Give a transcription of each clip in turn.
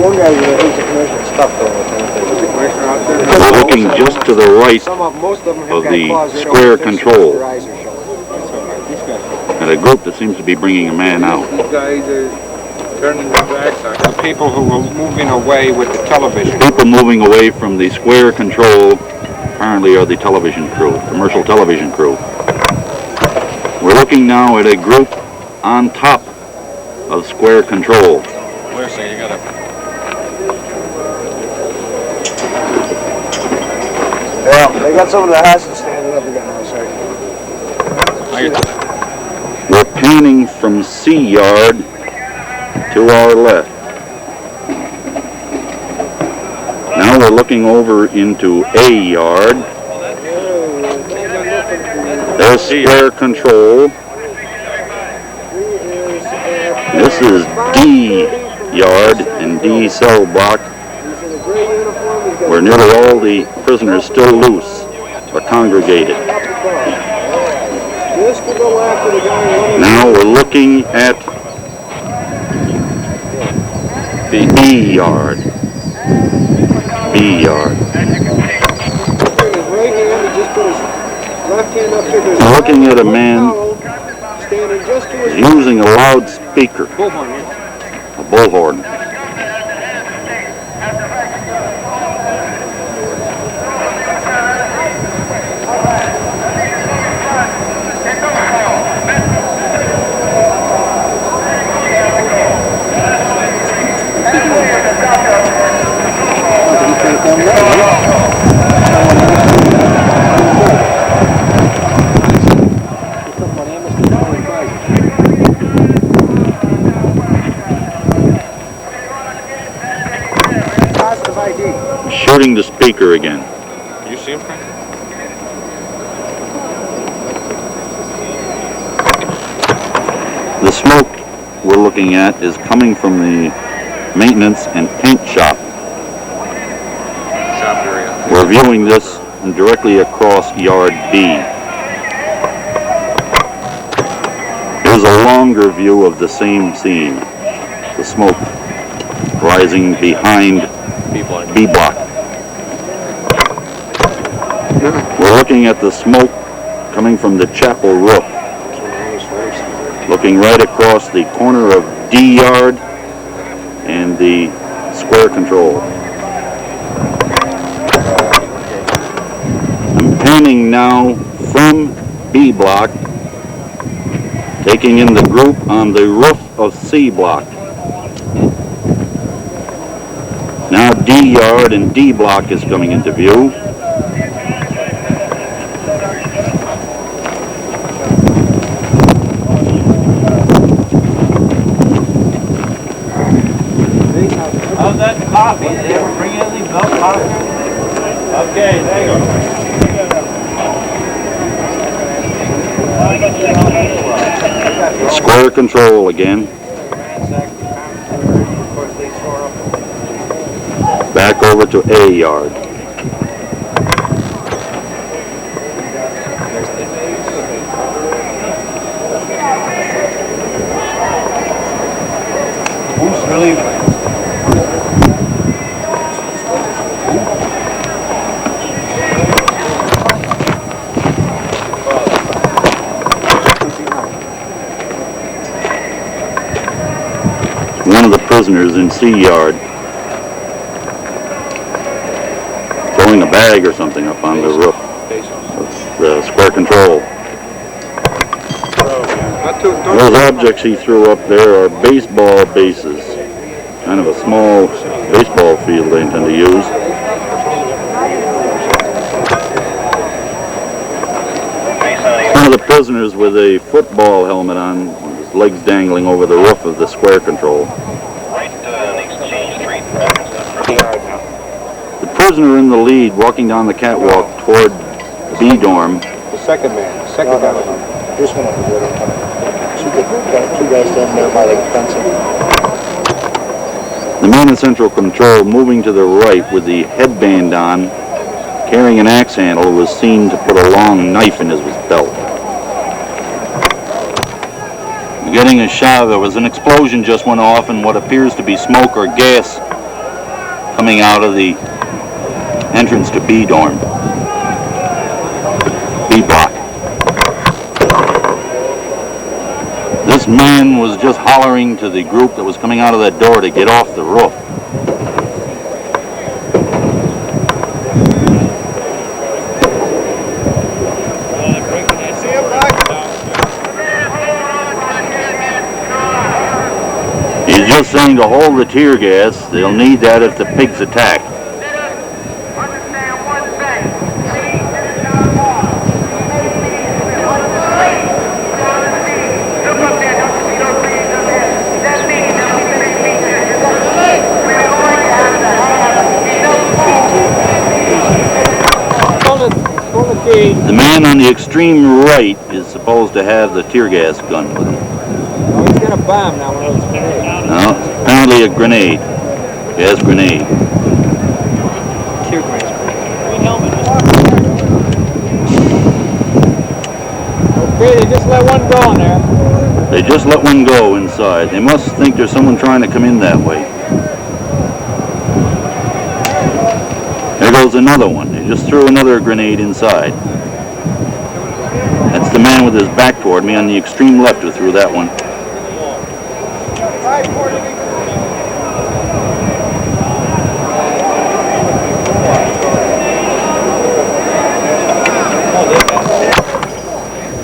one guy who's the commissioner's stuff though. Is the commissioner out there? We're looking just to the right of the square control. And a group that seems to be bringing a man out. These guys are turning their backs on the people who are moving away with the television. People moving away from the square control apparently are the television crew, commercial television crew. We're looking now at a group on top of square control. Wait a second, you gotta... Yeah, they got some of the houses standing up again, I'm sorry. We're panning from C yard to our left. Now we're looking over into A yard. There's square control. This is D yard and D cell block, where nearly all the prisoners still loose are congregated. Now we're looking at the B yard. B yard. We're looking at a man using a loudspeaker, a bullhorn. Shooting the speaker again. You see him, Frank? The smoke we're looking at is coming from the maintenance and paint shop. Shop area. We're viewing this directly across Yard B. Here's a longer view of the same scene. The smoke rising behind B block. We're looking at the smoke coming from the chapel roof. Looking right across the corner of D yard and the square control. I'm panning now from B block, taking in the group on the roof of C block. Now D yard and D block is coming into view. How's that coffee? Did they ever bring anything milk coffee? Okay, there you go. Square control again. Back over to A yard. Who's relieving? One of the prisoners in C yard throwing a bag or something up on the roof of the square control. Those objects he threw up there are baseball bases, kind of a small baseball field they intend to use. One of the prisoners with a football helmet on, his legs dangling over the roof of the square control. The prisoner in the lead walking down the catwalk toward B dorm. The second man, the second guy. This one over there. Two guys down there by the fencing. The man in central control moving to the right with the headband on, carrying an axe handle, was seen to put a long knife in his belt. Getting a shot, there was an explosion just went off and what appears to be smoke or gas coming out of the entrance to B dorm, B block. This man was just hollering to the group that was coming out of that door to get off the roof. He's just saying to hold the tear gas. They'll need that if the pigs attack. The man on the extreme right is supposed to have the tear gas gun with him. Oh, he's got a bomb now, one of those grenades. No, apparently a grenade. Gas grenade. Tear grenade. Okay, they just let one go in there. They just let one go inside. They must think there's someone trying to come in that way. There goes another one. They just threw another grenade inside. That's the man with his back toward me on the extreme left who threw that one.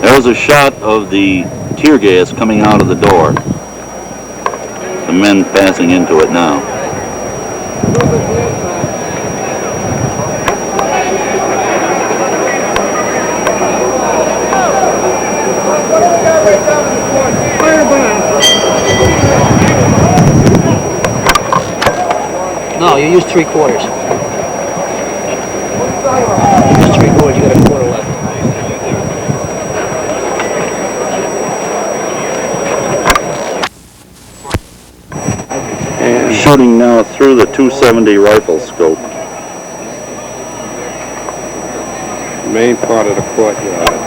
There was a shot of the tear gas coming out of the door. The men passing into it now. No, you use 3/4. You use 3/4, you got a quarter left. And shooting now through the 270 rifle scope. Main part of the courtyard.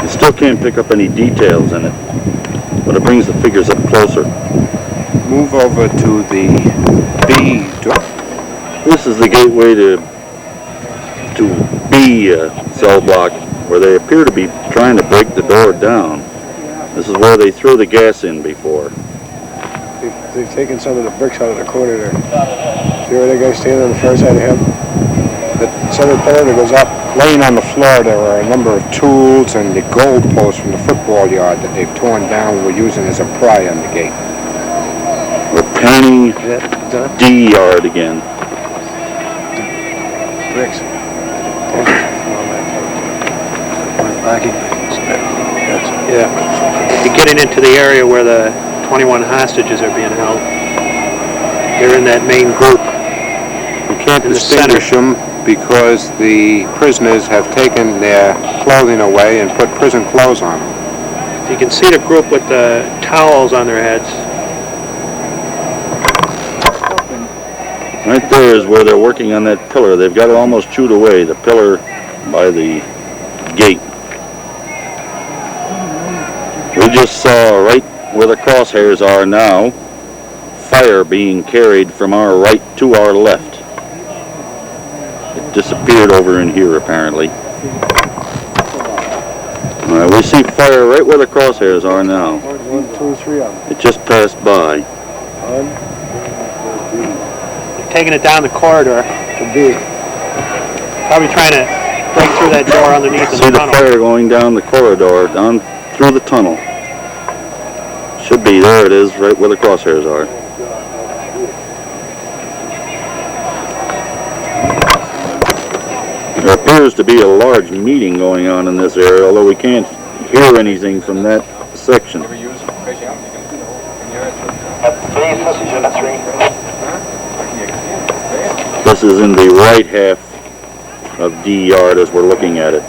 Still can't pick up any details in it, but it brings the figures up closer. Move over to the B door. This is the gateway to B cell block, where they appear to be trying to break the door down. This is where they threw the gas in before. They've taken some of the bricks out of the corner there. See where that guy standing on the far side of him? The center pillar that goes up. Laying on the floor, there are a number of tools and the goal post from the football yard that they've torn down and were using as a pry on the gate. We're panning D yard again. Bricks. Yeah. You're getting into the area where the 21 hostages are being held. They're in that main group. You can't In the distinguish them because the prisoners have taken their clothing away and put prison clothes on them. You can see the group with the towels on their heads. Right there is where they're working on that pillar. They've got it almost chewed away, the pillar by the gate. We just saw right where the crosshairs are now, fire being carried from our right to our left. It disappeared over in here apparently. All right, we see fire right where the crosshairs are now. 1, 2, 3 of them. It just passed by. Taking it down the corridor. To B. Probably trying to break through that door underneath See the the tunnel. fire going down the corridor, down through the tunnel. Should be, there it is, right where the crosshairs are. There appears to be a large meeting going on in this area, although we can't hear anything from that section. This is in the right half of D yard as we're looking at it.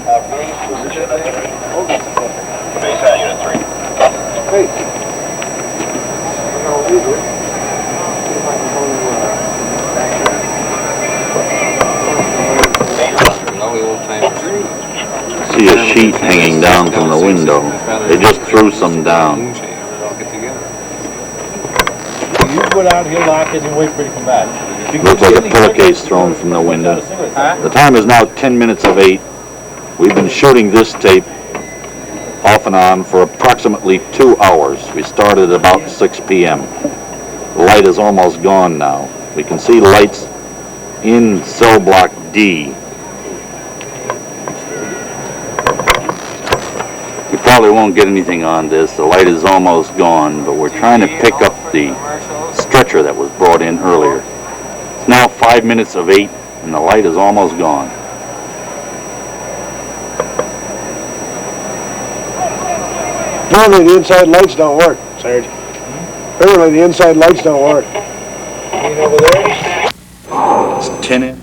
see a sheet hanging down from the window. They just threw some down. You go down here, lock it, and wait for it to come back. Looks like a pillowcase thrown from the window. The time is now 10 minutes of 8. We've been shooting this tape off and on for approximately 2 hours. We started about 6 p.m. The light is almost gone now. We can see lights in cell block D. We probably won't get anything on this. The light is almost gone, but we're trying to pick up the stretcher that was brought in earlier. It's now 5 minutes of 8, and the light is almost gone. Apparently the inside lights don't work, Sarge. Apparently the inside lights don't work. Over there? It's 10 in.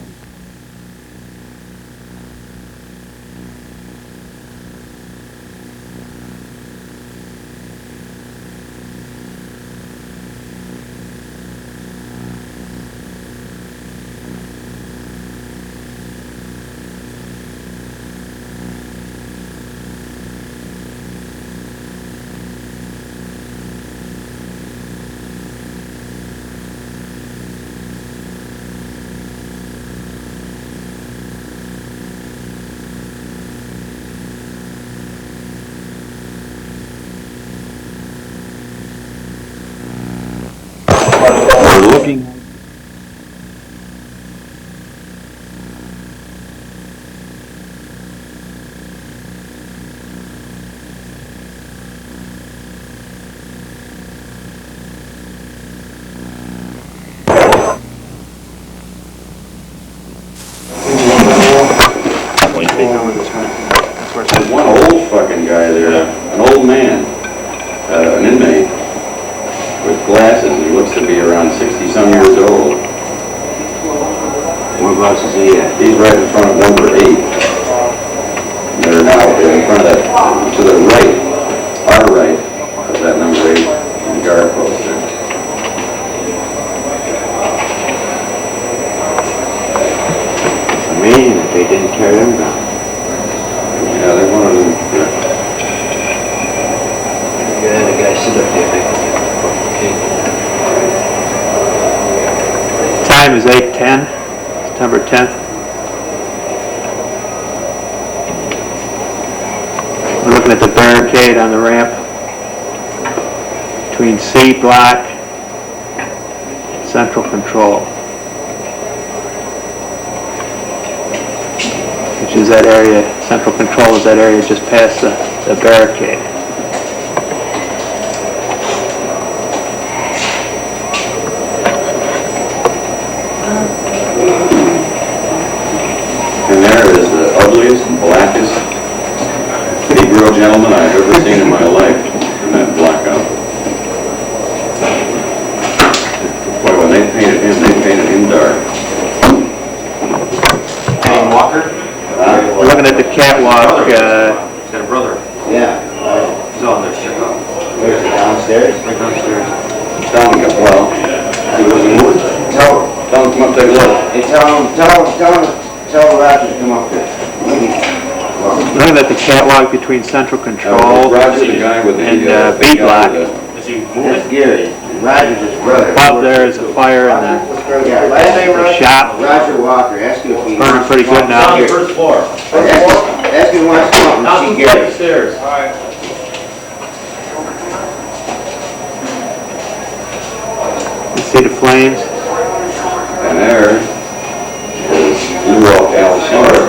We're looking. One old fucking guy there, an old man, an inmate, with glasses. He looks to be around 60-some years old. Whereabouts is he at? He's right in front of number 8. They're now in front of that, to the right, our right, of that number 8, in the guard post there. Amazing that they didn't tear them down. Yeah, they wanted to, Yeah, the guy stood up there. Time is 8:10, September 10th. We're looking at the barricade on the ramp between C block and central control, which is that area. Central control is that area just past the barricade. and there is the ugliest and blackest Negro gentleman I've ever seen in my life in that blackout. Boy, when they painted him dark. Walker? We're looking at the catwalk. He's got a brother. Yeah. He's on there, check out. Where's it, downstairs? Right downstairs. Tell him, well, he was moved. Tell him to come up, take a look. Hey, tell Roger to come up here. Looking at the catwalk between central control Roger, the guy with the... and B block. Is he moving? That's Gary. Roger's his brother. Up there is a fire in Yeah, last name the shop. Roger Walker. Ask him if he... Burning pretty good now. On the first floor. Ask him why he's come up and see Gary. Upstairs. All right. You see the flames? And there is Blue Rock Al Sawyer,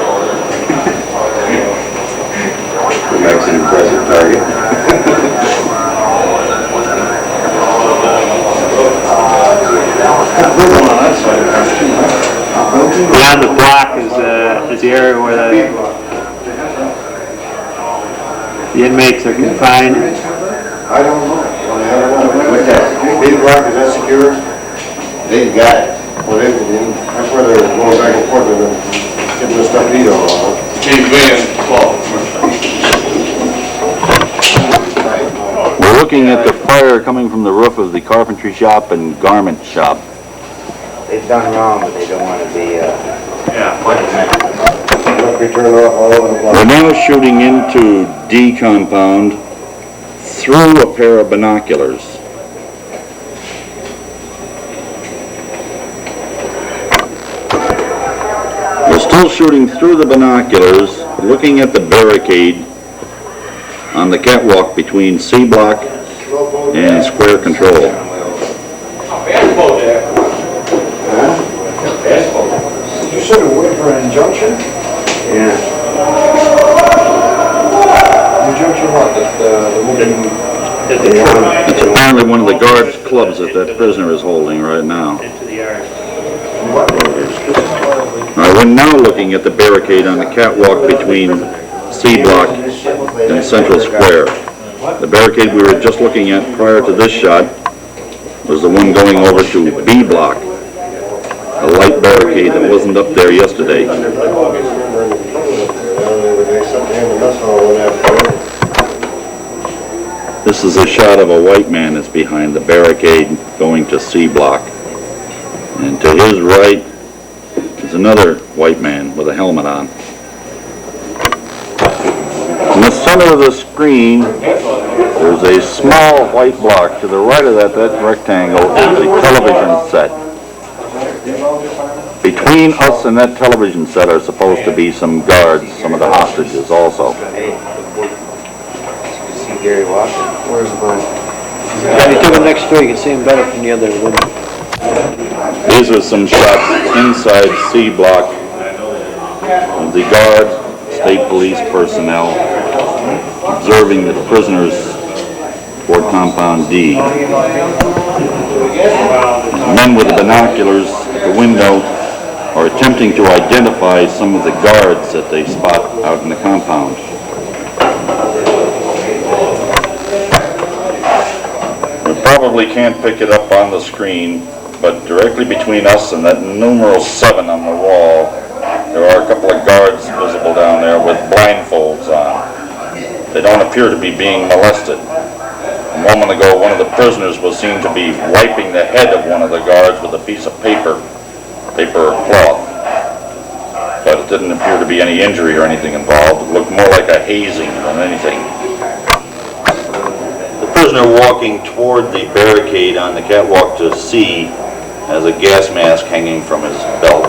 who makes an impressive target. Beyond the block is the area where the inmates are confined. I don't know. What's that? Big block, is that secure? They got it. Well, that's where they're going back and forth with them, getting the stuff to eat all. Change van, We're looking at the fire coming from the roof of the carpentry shop and garment shop. They've done wrong, but they don't want to be, Yeah, must be turned off all over the block. We're now shooting into D compound through a pair of binoculars. We're still shooting through the binoculars, looking at the barricade on the catwalk between C block and square control. You said a wait for an injunction? Yeah. Injunction what? It's apparently one of the guards' clubs that prisoner is holding right now. Into the yard. We're now looking at the barricade on the catwalk between C block and Central Square. The barricade we were just looking at prior to this shot was the one going over to B block, a light barricade that wasn't up there yesterday. This is a shot of a white man that's behind the barricade going to C block. And to his right is another white man with a helmet on. In the center of the screen, there's a small white block. To the right of that rectangle is a television set. Between us and that television set are supposed to be some guards, some of the hostages also. See Gary walking? Where's the bus? Yeah, you took him next door, you can see him better from the other window. These are some shots inside C block of the guard, state police personnel observing the prisoners toward compound D. Men with the binoculars at the window are attempting to identify some of the guards that they spot out in the compound. We probably can't pick it up on the screen, but directly between us and that numeral 7 on the wall, there are a couple of guards visible down there with blindfolds on. They don't appear to be being molested. A moment ago, one of the prisoners was seen to be wiping the head of one of the guards with a piece of paper or cloth. But it didn't appear to be any injury or anything involved. It looked more like a hazing than anything. The prisoner walking toward the barricade on the catwalk to C has a gas mask hanging from his belt.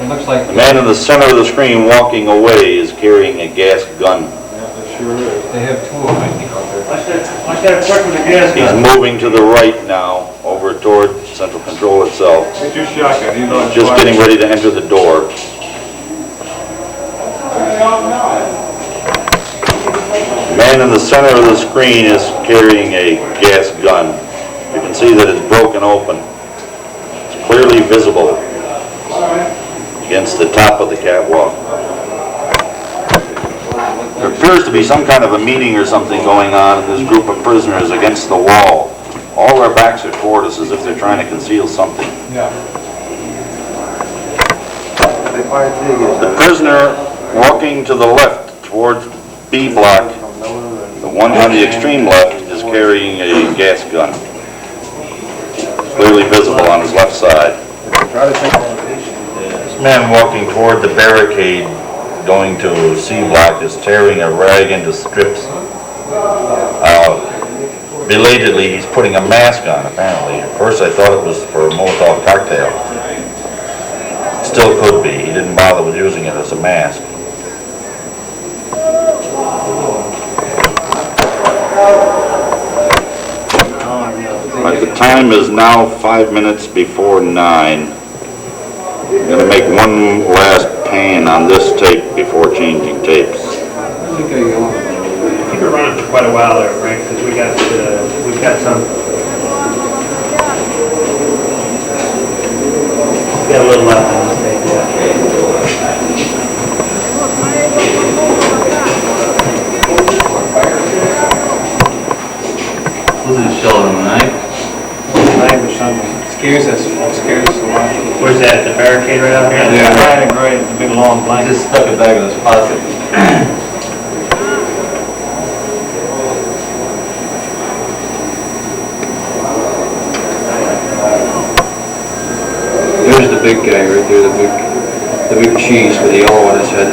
It looks like The man in the center of the screen walking away is carrying a gas gun. they have two of them, I think, out there. He's moving to the right now, over toward central control itself. It's your shotgun, you know. Just getting ready to enter the door. The man in the center of the screen is carrying a gas gun. You can see that it's broken open. It's clearly visible against the top of the catwalk. There appears to be some kind of a meeting or something going on in this group of prisoners against the wall. All their backs are toward us as if they're trying to conceal something. The prisoner walking to the left towards B block, the one on the extreme left, is carrying a gas gun. Clearly visible on his left side. This man walking toward the barricade going to C block is tearing a rag into strips. Belatedly, he's putting a mask on, apparently. At first I thought it was for a Molotov cocktail. Still could be. He didn't bother with using it as a mask. Right, the time is now 5 minutes before 9. I'm going to make one last pan on this tape before changing tapes. I think we're running for quite a while there, Frank, because we've got some. Got a little left on this tape, yeah. This is Sheldon, right? Knife or something. Scares us a lot. Where's that, the barricade right out here? Yeah. Right, the big long blanket. Just stuck it back in his pocket. big guy right there, the big cheese with the yellow on his head.